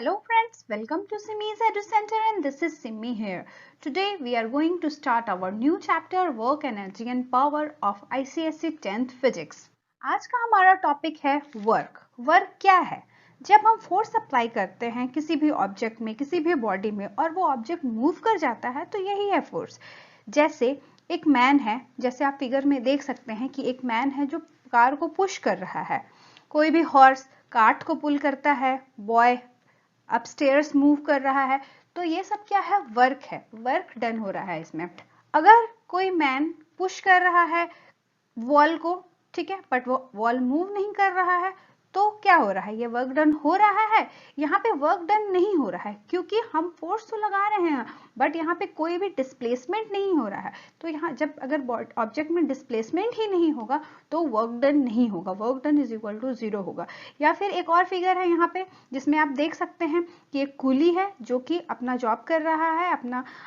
Hello friends, welcome to Simi's Edu Center and this is Simi here. Today we are going to start our new chapter Work, Energy and Power of ICSE 10th Physics. आज का हमारा topic है work. Work क्या है? जब हम force apply करते हैं किसी भी ऑब्जेक्ट में, किसी भी बॉडी में और वो ऑब्जेक्ट मूव कर जाता है तो यही है फोर्स। जैसे एक मैन है, जैसे आप फिगर में देख सकते हैं कि एक मैन है जो कार को पुश कर रहा है। कोई भी हॉर्स कार्ट को पुल करता है, बॉय अपस्टेयर्स मूव कर रहा है, तो ये सब क्या है? वर्क है। वर्क डन हो रहा है इसमें। अगर कोई मैन पुश कर रहा है वॉल को, ठीक है, बट वो वॉल मूव नहीं कर रहा है, तो क्या हो रहा है? ये वर्क डन हो रहा है। यहाँ पे वर्क डन नहीं हो रहा है क्योंकि हम फोर्स तो लगा रहे हैं बट यहाँ पे कोई भी डिस्प्लेसमेंट नहीं हो रहा है। तो यहाँ जब अगर ऑब्जेक्ट में डिस्प्लेसमेंट ही नहीं होगा तो वर्क डन नहीं होगा। Work done is equal to 0 होगा। या फिर एक और फिगर है यहाँ पे जिसमें आप देख सकते हैं कि एक कूली है जो कि अपना जॉब कर रहा है,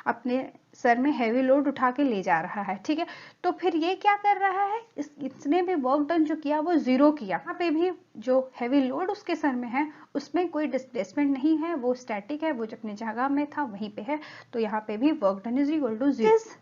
अपने सर में हैवी लोड उठा के ले जा रहा है, ठीक है। तो फिर ये क्या कर रहा है? इसने भी वर्क डन जो किया वो 0 किया। यहाँ पे भी जो हैवी लोड उसके सर में है उसमें कोई डिस्प्लेसमेंट नहीं है, वो स्टैटिक है, वो अपनी जगह में था वहीं पे है। तो यहाँ पे भी work done is equal to 0।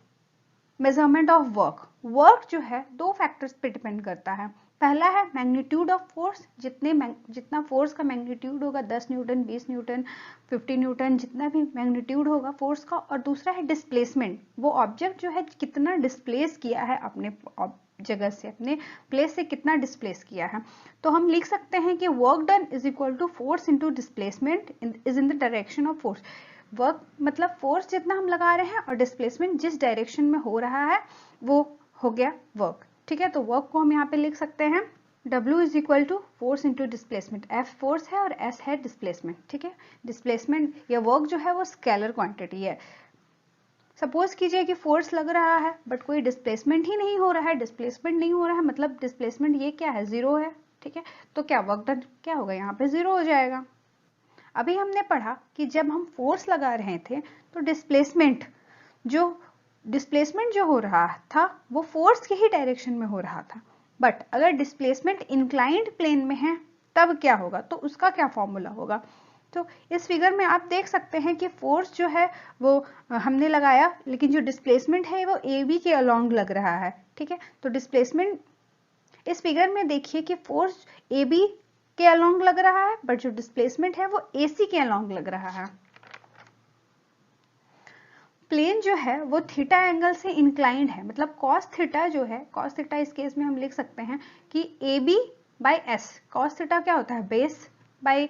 Measurement of work. Work जो है दो फैक्टर्स पे डिपेंड करता है। पहला है मैग्नीट्यूड ऑफ फोर्स, जितना फोर्स का मैग्नीट्यूड होगा 10 न्यूटन, 20 न्यूटन, 50 न्यूटन, जितना भी मैग्नीट्यूड होगा फोर्स का। और दूसरा है डिस्प्लेसमेंट, वो ऑब्जेक्ट जो है कितना डिस्प्लेस किया है अपने जगह से, अपने प्लेस से कितना डिस्प्लेस किया है। तो हम लिख सकते हैं कि work done is equal to force into displacement is in the direction of force. Work मतलब फोर्स जितना हम लगा रहे हैं और डिस्प्लेसमेंट जिस डायरेक्शन में हो रहा है वो हो गया वर्क, ठीक है। तो वर्क को हम यहाँ पे लिख सकते हैं W is equal to force into displacement. F force है और S है डिस्प्लेसमेंट, ठीक है। डिस्प्लेसमेंट या वर्क जो है वो स्केलर क्वांटिटी है। सपोज कीजिए कि फोर्स लग रहा है बट कोई डिस्प्लेसमेंट ही नहीं हो रहा है। डिस्प्लेसमेंट नहीं हो रहा है मतलब डिस्प्लेसमेंट ये क्या है? 0 है, ठीक है। तो क्या वर्क डन क्या होगा? यहाँ पे 0 हो जाएगा। अभी हमने पढ़ा कि जब हम फोर्स लगा रहे थे तो डिस्प्लेसमेंट जो हो रहा था वो फोर्स के ही डायरेक्शन में हो रहा था। बट अगर डिस्प्लेसमेंट इंक्लाइंड प्लेन में है तब क्या होगा? तो उसका क्या फॉर्मूला होगा? तो इस फिगर में आप देख सकते हैं कि फोर्स जो है वो हमने लगाया, लेकिन जो डिस्प्लेसमेंट है वो ए बी के अलोंग लग रहा है, ठीक है। तो डिस्प्लेसमेंट इस फिगर में देखिए कि फोर्स ए बी के अलोंग लग रहा है बट जो डिस्प्लेसमेंट है वो AC के अलोंग लग रहा है। प्लेन जो है वो थीटा एंगल से इंक्लाइंड है, मतलब कॉस थीटा जो है, कॉस थीटा इस केस में हम लिख सकते हैं कि AB by S। Cos theta क्या होता है? Base by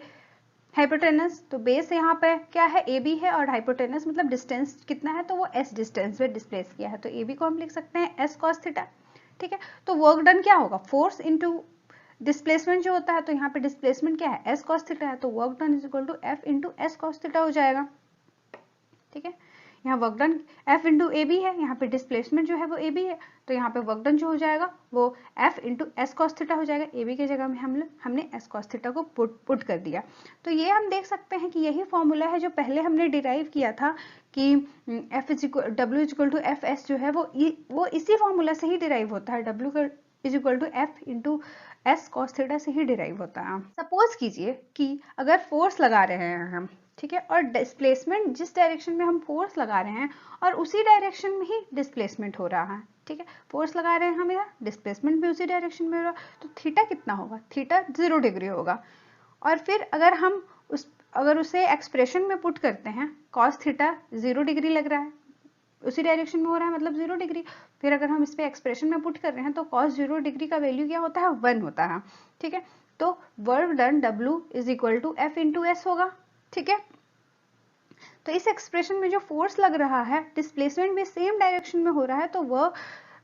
hypotenuse. तो बेस यहाँ पे क्या है? AB है और हाइपोटेनस मतलब डिस्टेंस कितना है तो वो S डिस्टेंस पे डिस्प्लेस किया है। तो AB को हम लिख सकते हैं S कॉस थीटा, ठीक है। तो वर्क डन क्या होगा? फोर्स इंटू डिस्प्लेसमेंट जो होता है, तो यहाँ पे डिस्प्लेसमेंट क्या है? S cos थीटा है, तो work done is equal to F into S cos theta हो जाएगा, ठीक है। यहाँ work done F into A B है, यहाँ पे डिस्प्लेसमेंट जो है वो AB है, तो यहाँ पे वर्क डन जो हो जाएगा वो F into S cos theta हो जाएगा। AB की जगह में हमने S cos थीटा को पुट कर दिया। तो ये हम देख सकते हैं कि यही फॉर्मूला है जो पहले हमने डिराइव किया था कि W is equal to F S जो है वो इसी फॉर्मूला से ही डिराइव होता है। W is equal to F into S cos theta से ही डिराइव होता है। सपोज कीजिए कि अगर फोर्स लगा रहे हैं हम, ठीक है, और डिस्प्लेसमेंट जिस डायरेक्शन में हम फोर्स लगा रहे हैं और उसी डायरेक्शन में ही डिस्प्लेसमेंट हो रहा है, ठीक है। फोर्स लगा रहे हैं हम यहाँ, डिस्प्लेसमेंट भी उसी डायरेक्शन में हो रहा है, तो थीटा कितना होगा? थीटा 0 डिग्री होगा। और फिर अगर उसे एक्सप्रेशन में पुट करते हैं, कॉस थीटा 0 डिग्री लग रहा है, उसी डायरेक्शन में हो रहा है मतलब 0 डिग्री। फिर अगर हम इस पे एक्सप्रेशन में पुट कर रहे हैं तो cos 0 डिग्री का वैल्यू क्या होता है? 1 होता है, ठीक है। तो work done W is equal to F into S होगा, ठीक है। तो इस एक्सप्रेशन में जो फोर्स लग रहा है, डिस्प्लेसमेंट भी सेम डायरेक्शन में हो रहा है, तो वर्क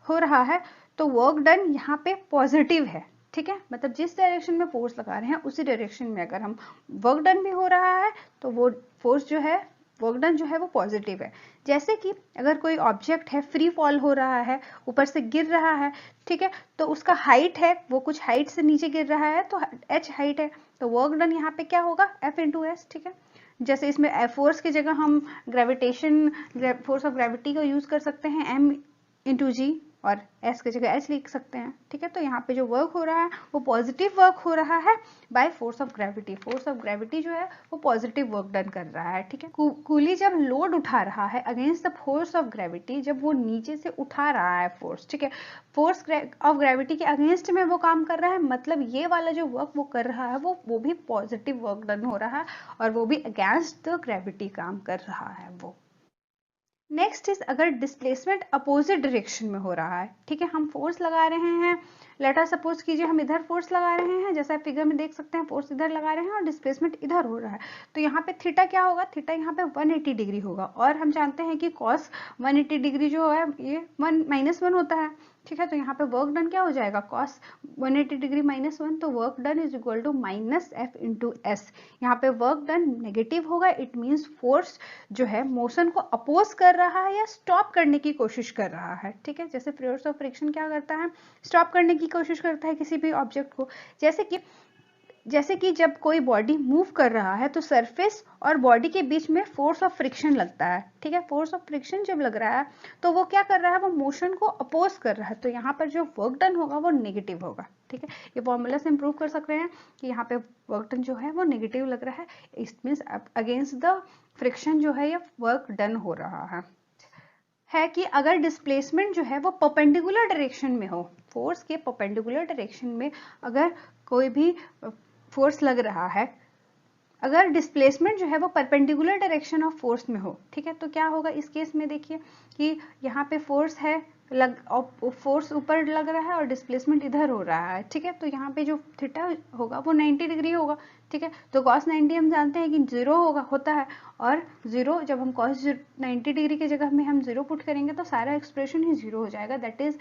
हो रहा है, तो वर्क डन यहाँ पे पॉजिटिव है, ठीक है। मतलब जिस डायरेक्शन में फोर्स लगा रहे हैं उसी डायरेक्शन में अगर हम वर्क डन भी हो रहा है तो वो फोर्स जो है, वर्क डन जो है वो पॉजिटिव है। जैसे कि अगर कोई ऑब्जेक्ट है, फ्री फॉल हो रहा है, ऊपर से गिर रहा है, ठीक है, तो उसका हाइट है, वो कुछ हाइट से नीचे गिर रहा है तो h हाइट है, तो वर्क डन यहाँ पे क्या होगा? F इंटू एस, ठीक है। जैसे इसमें फोर्स की जगह हम फोर्स ऑफ ग्रेविटी का यूज कर सकते हैं M इंटू जी, और s की जगह h लिख सकते हैं, ठीक है। तो यहाँ पे जो वर्क हो रहा है वो पॉजिटिव वर्क हो रहा है by force of gravity. Force of gravity जो है वो पॉजिटिव वर्क डन कर रहा है, ठीक है। कूली जब लोड उठा रहा है against the force of gravity, जब वो नीचे से उठा रहा है फोर्स, ठीक है, फोर्स ऑफ ग्रेविटी के अगेंस्ट में वो काम कर रहा है, मतलब ये वाला जो वर्क वो कर रहा है वो भी पॉजिटिव वर्क डन हो रहा है और वो भी अगेंस्ट द ग्रेविटी काम कर रहा है वो। नेक्स्ट इज अगर डिस्प्लेसमेंट अपोजिट डायरेक्शन में हो रहा है, ठीक है, हम फोर्स लगा रहे हैं, लेट अस सपोज कीजिए हम इधर फोर्स लगा रहे हैं, जैसा आप फिगर में देख सकते हैं फोर्स इधर लगा रहे हैं और डिस्प्लेसमेंट इधर हो रहा है, तो यहाँ पे थीटा क्या होगा, थीटा यहाँ पे 180 डिग्री होगा और हम जानते हैं कि कॉस 180 डिग्री जो है ये -1 होता है, ठीक है। तो यहाँ पे वर्क डन क्या हो जाएगा, कॉस 180 डिग्री -1, तो work done is equal to -F into S. यहाँ पे वर्क डन नेगेटिव होगा, इट मीन्स फोर्स जो है मोशन को अपोज कर रहा है या स्टॉप करने की कोशिश कर रहा है, ठीक है। जैसे फोर्स ऑफ फ्रिक्शन क्या करता है, स्टॉप करने की कोशिश करता है किसी भी ऑब्जेक्ट को। जैसे कि जब कोई बॉडी मूव कर रहा है तो सरफेस और बॉडी के बीच में फोर्स ऑफ फ्रिक्शन लगता है, ठीक है। फोर्स ऑफ फ्रिक्शन जब लग रहा है तो वो क्या कर रहा है, वो मोशन को अपोज कर रहा है, तो यहाँ पर जो वर्क डन होगा वो नेगेटिव होगा, ठीक है। ये फॉर्मूला से इंप्रूव कर सकते हैं कि यहाँ पे वर्क डन जो है वो नेगेटिव लग रहा है, it means against the friction जो है ये वर्क डन हो रहा है कि अगर डिस्प्लेसमेंट जो है वो परपेंडिकुलर डायरेक्शन में हो, फोर्स के परपेंडिकुलर डायरेक्शन में अगर कोई भी फोर्स लग रहा है, अगर डिस्प्लेसमेंट जो है वो परपेंडिकुलर डायरेक्शन ऑफ फोर्स में हो, ठीक है, तो क्या होगा इस केस में, देखिए कि यहाँ पे फोर्स है फोर्स ऊपर लग रहा है और डिस्प्लेसमेंट इधर हो रहा है, ठीक है। तो यहाँ पे जो थीटा होगा वो 90 डिग्री होगा, ठीक है। तो cos 90 हम जानते हैं कि 0 होता है और 0 जब हम cos 90 डिग्री की जगह में हम 0 पुट करेंगे तो सारा एक्सप्रेशन ही 0 हो जाएगा, that is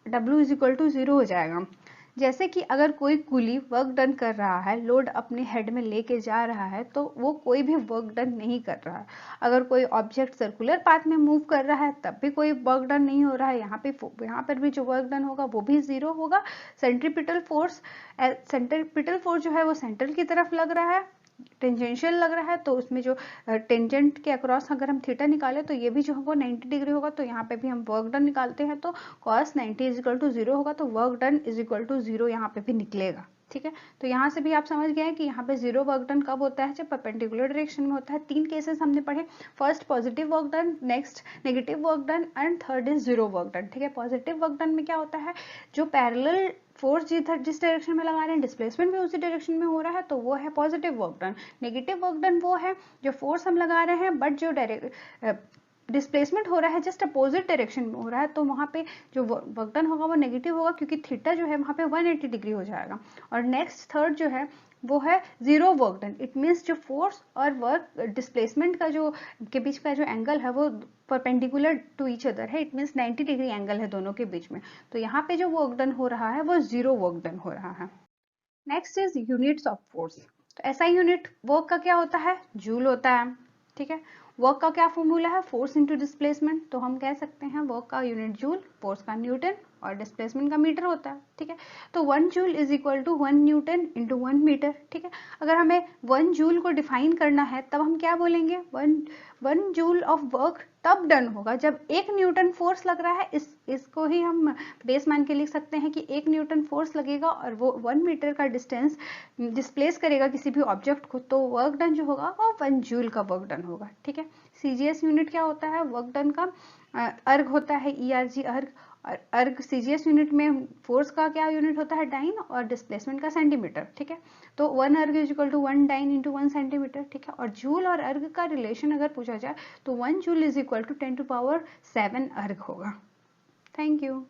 W is equal to 0 हो जाएगा। जैसे कि अगर कोई कुली वर्क डन कर रहा है, लोड अपने हेड में लेके जा रहा है, तो वो कोई भी वर्क डन नहीं कर रहा है। अगर कोई ऑब्जेक्ट सर्कुलर पाथ में मूव कर रहा है तब भी कोई वर्क डन नहीं हो रहा है, यहाँ पर भी जो वर्क डन होगा वो भी 0 होगा। सेंट्रीपिटल फोर्स जो है वो सेंटर की तरफ लग रहा है, टेंजेंशियल लग रहा है, तो उसमें जो टेंजेंट के अक्रॉस अगर हम थीटा निकाले तो ये भी जो होगा 90 डिग्री होगा, तो यहाँ पे भी हम वर्क डन निकालते हैं तो cos 90 इज इक्वल टू 0 होगा, तो work done is equal to 0 यहाँ पे भी निकलेगा, ठीक है। तो यहाँ से भी आप समझ गए कि यहाँ पे 0 वर्क डन कब होता है, जब परपेंडिकुलर डायरेक्शन में होता है। 3 केसेस हमने पढ़े, first positive work done, next negative work done and third is 0 work done, ठीक है। पॉजिटिव वर्क डन में क्या होता है, जो पैरेलल फोर्स जिस डायरेक्शन में लगा रहे हैं डिस्प्लेसमेंट भी उसी डायरेक्शन में हो रहा है, तो वो है positive work done. Negative work done वो है जो फोर्स हम लगा रहे हैं बट जो डिस्प्लेसमेंट हो रहा है जस्ट अपोजिट डायरेक्शन में हो रहा है, तो वहाँ पे जो वर्क डन होगा वो नेगेटिव होगा क्योंकि थीटा जो है वहाँ पे 180 डिग्री हो जाएगा। और नेक्स्ट थर्ड जो है वो है 0 वर्क डन, इट मीन्स जो फोर्स और वर्क डिस्प्लेसमेंट का जो के बीच का जो एंगल है वो परपेंडिकुलर टू ईच अदर है, इट मीन्स 90 डिग्री एंगल है दोनों के बीच में, तो यहाँ पे जो वर्क डन हो रहा है वो 0 वर्क डन हो रहा है। Next is units of force. तो ऐसा यूनिट वर्क का क्या होता है, जूल होता है, ठीक है। वर्क का क्या फॉर्मूला है, फोर्स इंटू डिस्प्लेसमेंट, तो हम कह सकते हैं वर्क का यूनिट जूल, फोर्स का न्यूटन और डिस्प्लेसमेंट का मीटर होता है, ठीक है। तो 1 joule is equal to 1 newton into 1 metre, ठीक है। अगर हमें 1 जूल को डिफाइन करना है तब हम क्या बोलेंगे, 1 जूल ऑफ वर्क तब डन होगा जब 1 न्यूटन फोर्स लग रहा है, इसको ही हम बेस मान के लिख सकते हैं कि 1 न्यूटन फोर्स लगेगा और वो 1 मीटर का डिस्टेंस डिस्प्लेस करेगा किसी भी ऑब्जेक्ट को, तो वर्क डन जो होगा वो 1 जूल का वर्क डन होगा, ठीक है। सीजीएस यूनिट क्या होता है, वर्क डन का अर्ग होता है, ERG अर्ग, और अर्ग सीजीएस यूनिट में फोर्स का क्या यूनिट होता है, डाइन, और डिस्प्लेसमेंट का सेंटीमीटर, ठीक है। तो 1 erg is equal to 1 dyne into 1 centimetre, ठीक है। और जूल और अर्ग का रिलेशन अगर पूछा जाए तो 1 joule is equal to 10 to power 7 erg होगा। Thank you.